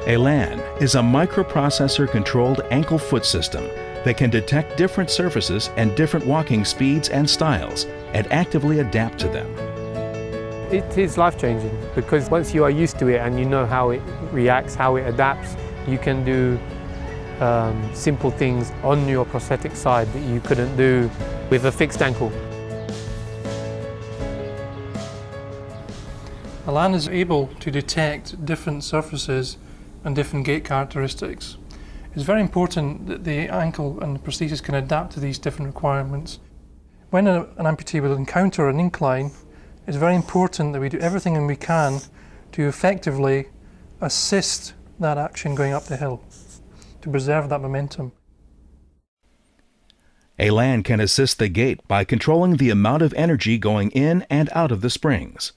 Elan is a microprocessor-controlled ankle-foot system that can detect different surfaces and different walking speeds and styles and actively adapt to them. It is life-changing because once you are used to it and you know how it reacts, how it adapts, you can do simple things on your prosthetic side that you couldn't do with a fixed ankle. Elan is able to detect different surfaces and different gait characteristics. It's very important that the ankle and the prosthesis can adapt to these different requirements. When an amputee will encounter an incline, it's very important that we do everything we can to effectively assist that action going up the hill, to preserve that momentum. Elan can assist the gait by controlling the amount of energy going in and out of the springs.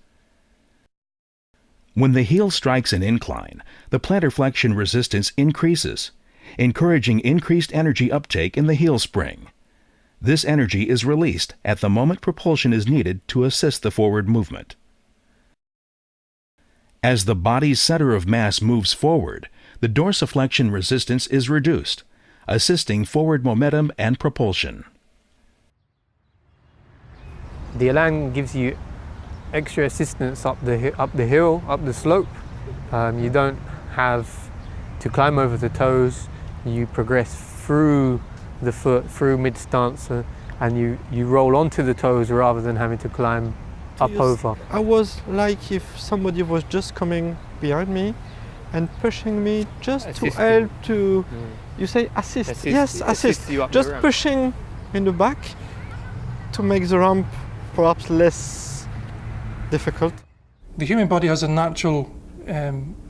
When the heel strikes an incline, the plantar flexion resistance increases, encouraging increased energy uptake in the heel spring. This energy is released at the moment propulsion is needed to assist the forward movement. As the body's center of mass moves forward, the dorsiflexion resistance is reduced, assisting forward momentum and propulsion. The Elan gives you extra assistance up the hill, up the slope. You don't have to climb over the toes. You progress through the foot, through mid-stance, and you roll onto the toes rather than having to climb up over. I was like if somebody was just coming behind me and pushing me just to help to, you say assist? Yes, assist. Just pushing in the back to make the ramp perhaps less difficult. The human body has a natural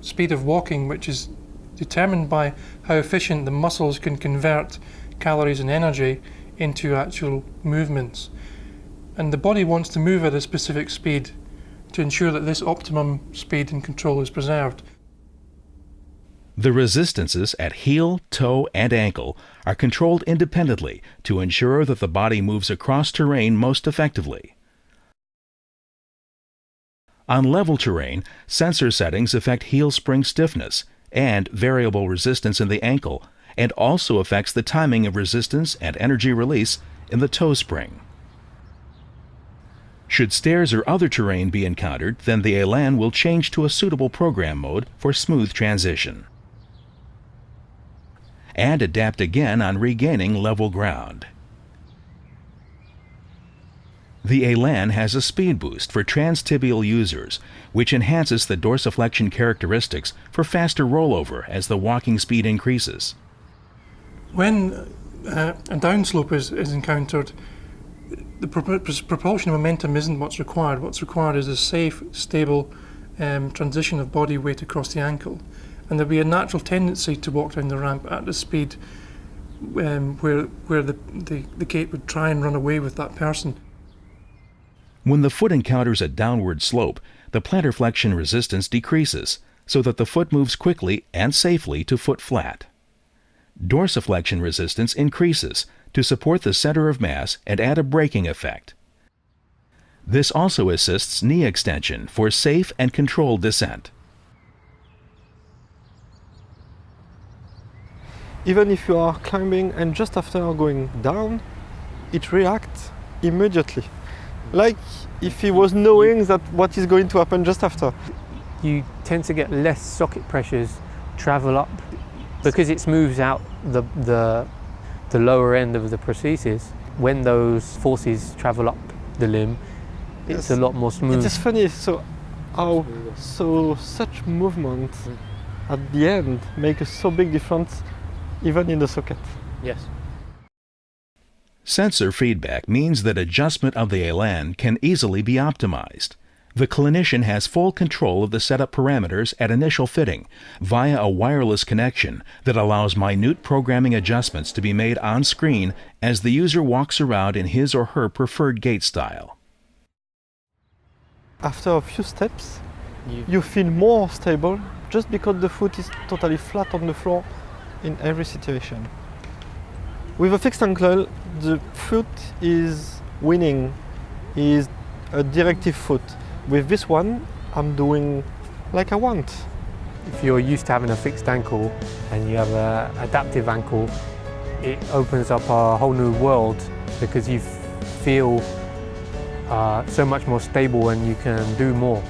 speed of walking which is determined by how efficient the muscles can convert calories and energy into actual movements. And the body wants to move at a specific speed to ensure that this optimum speed and control is preserved. The resistances at heel, toe, and ankle are controlled independently to ensure that the body moves across terrain most effectively. On level terrain, sensor settings affect heel spring stiffness and variable resistance in the ankle, and also affects the timing of resistance and energy release in the toe spring. Should stairs or other terrain be encountered, then the Elan will change to a suitable program mode for smooth transition, and adapt again on regaining level ground. The Elan has a speed boost for transtibial users, which enhances the dorsiflexion characteristics for faster rollover as the walking speed increases. When a downslope is encountered, the propulsion momentum isn't what's required. What's required is a safe, stable transition of body weight across the ankle. And there'll be a natural tendency to walk down the ramp at the speed where the gait would try and run away with that person. When the foot encounters a downward slope, the plantar flexion resistance decreases so that the foot moves quickly and safely to foot flat. Dorsiflexion resistance increases to support the center of mass and add a braking effect. This also assists knee extension for safe and controlled descent. Even if you are climbing and just after going down, it reacts immediately. Like if he was knowing that what is going to happen just after. You tend to get less socket pressures travel up because it smooths out the lower end of the prosthesis. When those forces travel up the limb, it's a lot more smooth. It is funny, so such movement at the end make a so big difference even in the socket. Yes. Sensor feedback means that adjustment of the Elan can easily be optimized. The clinician has full control of the setup parameters at initial fitting via a wireless connection that allows minute programming adjustments to be made on screen as the user walks around in his or her preferred gait style. After a few steps, you feel more stable just because the foot is totally flat on the floor in every situation. With a fixed ankle, the foot is winning, is a directive foot. With this one, I'm doing like I want. If you're used to having a fixed ankle and you have an adaptive ankle, it opens up a whole new world because you feel so much more stable and you can do more.